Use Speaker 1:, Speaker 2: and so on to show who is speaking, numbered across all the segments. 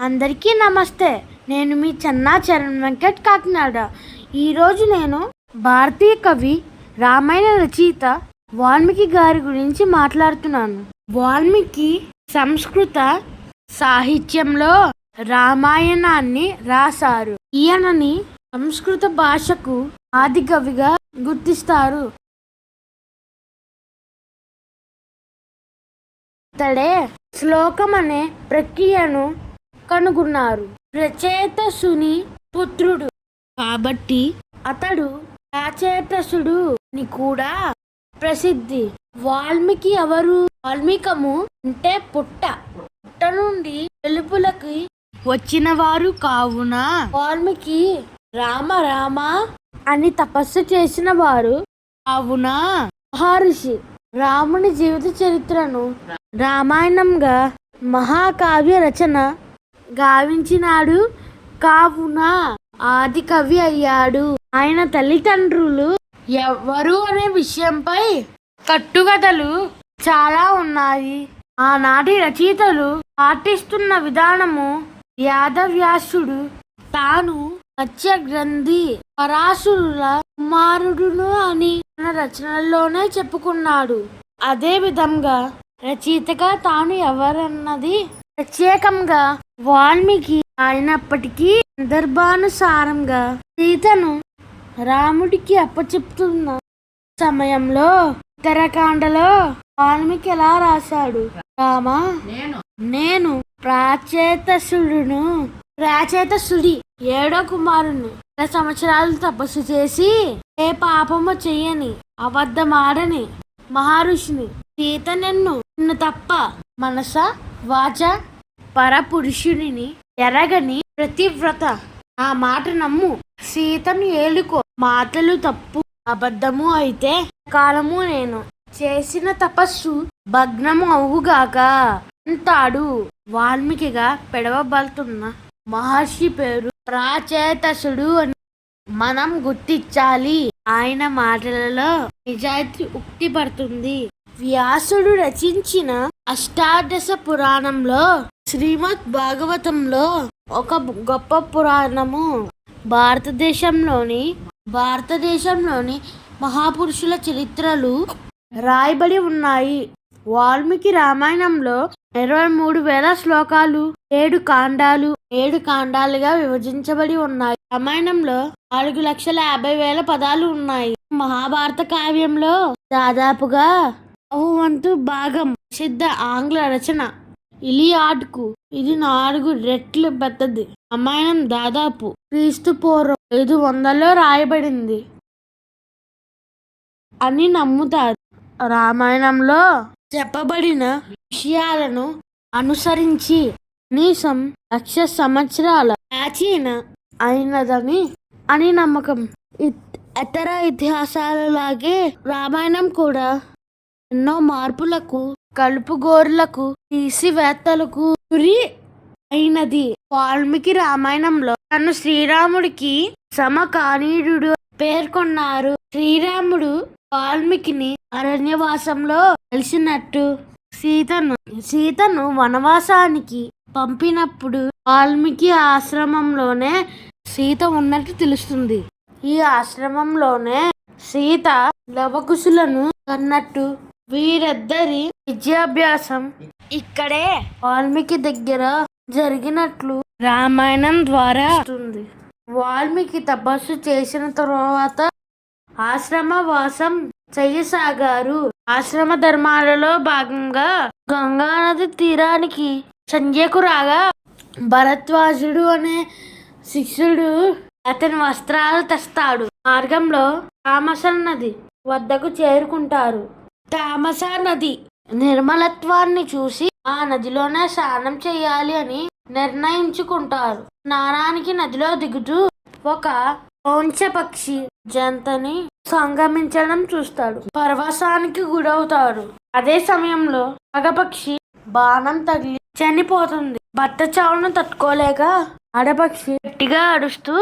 Speaker 1: అందరికీ నమస్తే. నేను మీ చెన్నా చరణ్ వెంకట్ కాకినాడ. ఈరోజు నేను భారతీయ కవి, రామాయణ రచయిత వాల్మీకి గారి గురించి మాట్లాడుతున్నాను. వాల్మీకి సంస్కృత సాహిత్యంలో రామాయణాన్ని రాశారు. ఈయనని సంస్కృత భాషకు ఆది కవిగా గుర్తిస్తారు. ఇతడే శ్లోకం అనే ప్రక్రియను కనుగొన్నారు. రచయితసుని పుత్రుడు కాబట్టి అతడు రచయితసుడు అని కూడా ప్రసిద్ధి. వాల్మీకి ఎవరు? వాల్మీకము అంటే పుట్ట నుండి వెలుపులకి వచ్చిన వారు కావున వాల్మీకి రామ రామ అని తపస్సు చేసిన వారు కావున మహర్షి రాముని జీవిత చరిత్రను రామాయణంగా మహాకావ్య రచన గావించినాడు కావున ఆది కవి అయ్యాడు. ఆయన తల్లిదండ్రులు ఎవరు అనే విషయంపై కట్టుకథలు చాలా ఉన్నాయి. ఆనాటి రచయితలు పాటిస్తున్న విధానము యాదవ్యాసుడు తాను మత్స్య గ్రంథి పరాశరుల కుమారుడును అని తన రచనల్లోనే చెప్పుకున్నాడు. అదే విధంగా రచయితగా తాను ఎవరన్నది ప్రత్యేకంగా వాల్మీకి అయినప్పటికీ సందర్భానుసారంగా సీతను రాముడికి అప్పచెప్తున్న సమయంలో ఉత్తరాఖండలో వాల్మీకి ఎలా రాశాడు? రామా, నేను ప్రాచేతసుడి 7వ కుమారుని 2 సంవత్సరాలు తపస్సు చేసి ఏ పాపము చెయ్యని అబద్ధమాడని మహర్షిని. సీత నిన్ను తప్ప మనస వాచ పరపురుషుడిని ఎరగని ప్రతివ్రత. ఆ మాట నమ్ము. సీతను ఏలుకో. మాటలు తప్పు అబద్ధము అయితే కాలము నేను చేసిన తపస్సు భగ్నము అవుగాక అంటాడు. వాల్మీకిగా పిలువబడుతున్న మహర్షి పేరు ప్రాచేతసుడు అని మనం గుర్తించాలి. ఆయన మాటలలో నిజాయితీ ఉక్తి పడుతుంది. వ్యాసుడు రచించిన అష్టాదశ పురాణంలో శ్రీమద్ భాగవతంలో ఒక గొప్ప పురాణము. భారతదేశంలోని మహాపురుషుల చరిత్రలు రాయబడి ఉన్నాయి. వాల్మీకి రామాయణంలో 23,000 శ్లోకాలు 7 కాండాలుగా విభజించబడి ఉన్నాయి. రామాయణంలో 4,50,000 పదాలు ఉన్నాయి. మహాభారత కావ్యంలో దాదాపుగా బహువంతు భాగం ప్రసిద్ధ ఆంగ్ల రచన ఇలియాడ్కు ఇది 4 రెట్లు పెద్దది. రామాయణం దాదాపు క్రీస్తుపూర్వం 500లో రాయబడింది అని నమ్ముతారు. రామాయణంలో చెప్పబడిన విషయాలను అనుసరించి కనీసం 1,00,000 సంవత్సరాల ప్రాచీన అయినదని నమ్మకం. ఇతర ఇతిహాసాలలాగే రామాయణం కూడా ఎన్నో మార్పులకు, కలుపుగోర్లకు, తీసివేత్తలకు గురి అయినది. వాల్మీకి రామాయణంలో తను శ్రీరాముడికి సమకాలీనుడు పేర్కొన్నారు. శ్రీరాముడు వాల్మీకిని అరణ్యవాసంలో కలిసినట్టు సీతను వనవాసానికి పంపినప్పుడు వాల్మీకి ఆశ్రమంలోనే సీత ఉన్నట్టు తెలుస్తుంది. ఈ ఆశ్రమంలోనే సీత లవకుశులను కన్నట్టు వీరిద్దరి విద్యాభ్యాసం ఇక్కడే వాల్మీకి దగ్గర జరిగినట్లు రామాయణం ద్వారా వస్తుంది. వాల్మీకి తపస్సు చేసిన తరువాత ఆశ్రమవాసం చేయసాగారు. ఆశ్రమ ధర్మాలలో భాగంగా గంగానది తీరానికి సంధ్యకు రాగా భరద్వాజుడు అనే శిష్యుడు అతని వస్త్రాలు తెస్తాడు. మార్గంలో తామస నది వద్దకు చేరుకుంటారు. తామస నది నిర్మలత్వాన్ని చూసి ఆ నదిలోనే స్నానం చేయాలి అని నిర్ణయించుకుంటారు. స్నానానికి నదిలో దిగుతూ ఒక పక్షి జంతని సంగమించడం చూస్తాడు. పరవశానికి గురవుతాడు. అదే సమయంలో మగపక్షి బాణం తగిలి చనిపోతుంది. భర్త చావును తట్టుకోలేక ఆడపక్షి గట్టిగా అరుస్తూ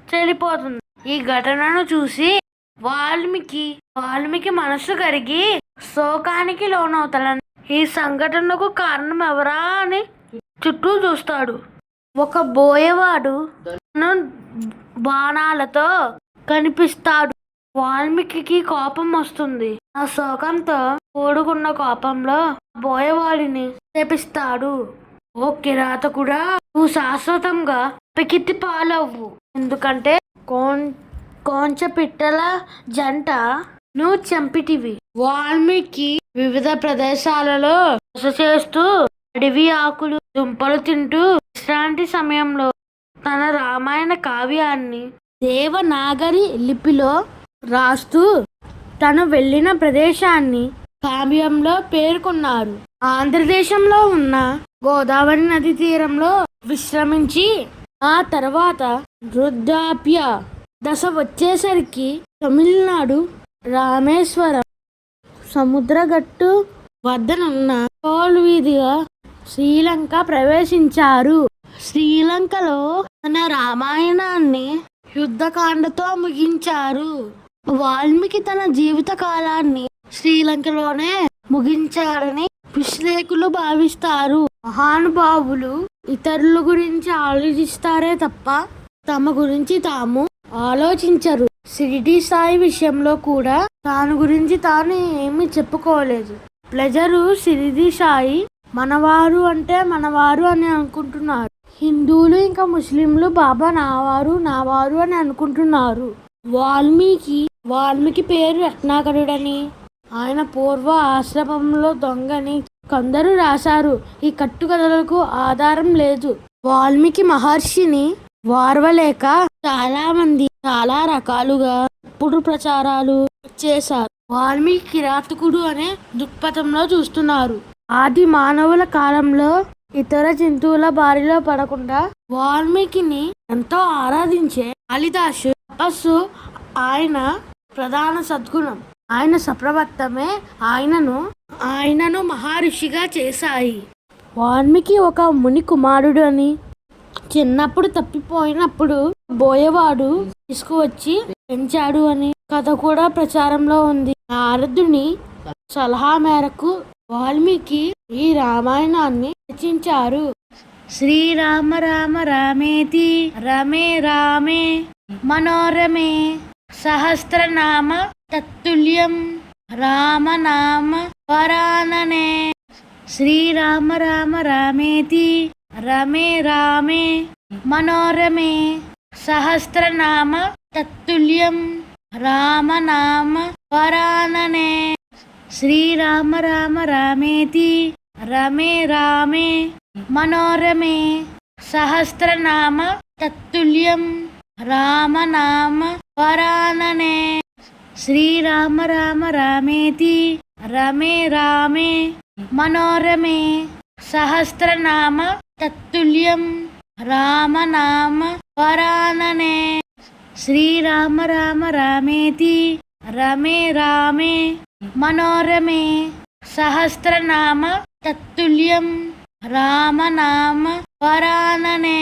Speaker 1: చనిపోతుంది. ఈ ఘటనను చూసి వాల్మీకి మనసు కరిగి శోకానికి లోనవుతాడని ఈ సంఘటనకు కారణం ఎవరా అని చుట్టూ చూస్తాడు. ఒక బోయవాడు బాణాలతో కనిపిస్తాడు. వాల్మీకి కోపం వస్తుంది. ఆ శోకంతో కూడుకున్న కోపంలో బోయవాడిని శపిస్తాడు. ఓ కిరాతకుడా, నువ్వు శాశ్వతంగా పికితి పాలవ్వు. ఎందుకంటే కొంచె పిట్టల జంట నువ్వు చంపిటివి. వాల్మీకి వివిధ ప్రదేశాలలో బస చేస్తూ అడవి ఆకులు దుంపలు తింటూ విశ్రాంతి సమయంలో తన రామాయణ కావ్యాన్ని దేవనాగరి లిపిలో రాస్తూ తను వెళ్ళిన ప్రదేశాన్ని కావ్యంలో పేర్కొన్నారు. ఆంధ్రదేశంలో ఉన్న గోదావరి నది తీరంలో విశ్రమించి ఆ తర్వాత వృద్ధాప్య దశ వచ్చేసరికి తమిళనాడు రామేశ్వరం సముద్రగట్టు వద్దనున్న టోల్ వీధిగా శ్రీలంక ప్రవేశించారు. శ్రీలంకలో తన రామాయణాన్ని యుద్ధకాండతో ముగించారు. వాల్మీకి తన జీవిత కాలాన్ని శ్రీలంకలోనే ముగించాడని విశ్లేషకులు భావిస్తారు. మహానుభావులు ఇతరుల గురించి ఆలోచిస్తారే తప్ప తమ గురించి తాము ఆలోచించరు. షిరిడి సాయి విషయంలో కూడా తాను గురించి తాను ఏమీ చెప్పుకోలేదు. ప్రజలు షిరిడి సాయి మనవారు అంటే మనవారు అని అనుకుంటున్నారు. హిందువులు ఇంకా ముస్లింలు బాబా నావారు అని అనుకుంటున్నారు. వాల్మీకి పేరు రత్నాకరుడని, ఆయన పూర్వ ఆశ్రమంలో దొంగని కొందరు రాశారు. ఈ కట్టుకథలకు ఆధారం లేదు. వాల్మీకి మహర్షిని వార్వలేక చాలా మంది చాలా రకాలుగా తప్పుడు ప్రచారాలు చేశారు. వాల్మీకి కిరాతకుడు అనే దృక్పథంలో చూస్తున్నారు. ఆది మానవుల కాలంలో ఇతర జంతువుల బారిలో పడకుండా వాల్మీకిని ఎంతో ఆరాధించే కాళిదాసు తపస్సు ఆయన ప్రధాన సద్గుణం. ఆయన సప్రవర్తమే ఆయనను మహర్షిగా చేశాయి. వాల్మీకి ఒక ముని కుమారుడు అని, చిన్నప్పుడు తప్పిపోయినప్పుడు బోయవాడు తీసుకువచ్చి పెంచాడు అని కథ కూడా ప్రచారంలో ఉంది. నారదుని సలహా మేరకు వాల్మీకి ఈ రామాయణాన్ని రచించారు. శ్రీరామ రామ రామేతి రమే రామే మనోరమే సహస్రనామ తత్తుల్యం రామనామ వరాననే. శ్రీరామ రామ రామేతి రమే రామే మనోరమే సహస్రనామ తత్తుల్యం రామనామ వరాననే. శ్రీరామ రామ రామేతి రమే రామే మనోరమే సహస్రనామ తత్తుల్యం రామనామ వరాననే. శ్రీరామ రామ రామేతి రమే రామే మనోరమే సహస్రనామ తత్తుల్యం రామనామ వరాననే. శ్రీరామ రామ రామేతి రమే రామే మనోరమే సహస్రనామ తత్తుల్యం రామనామ వరాననే.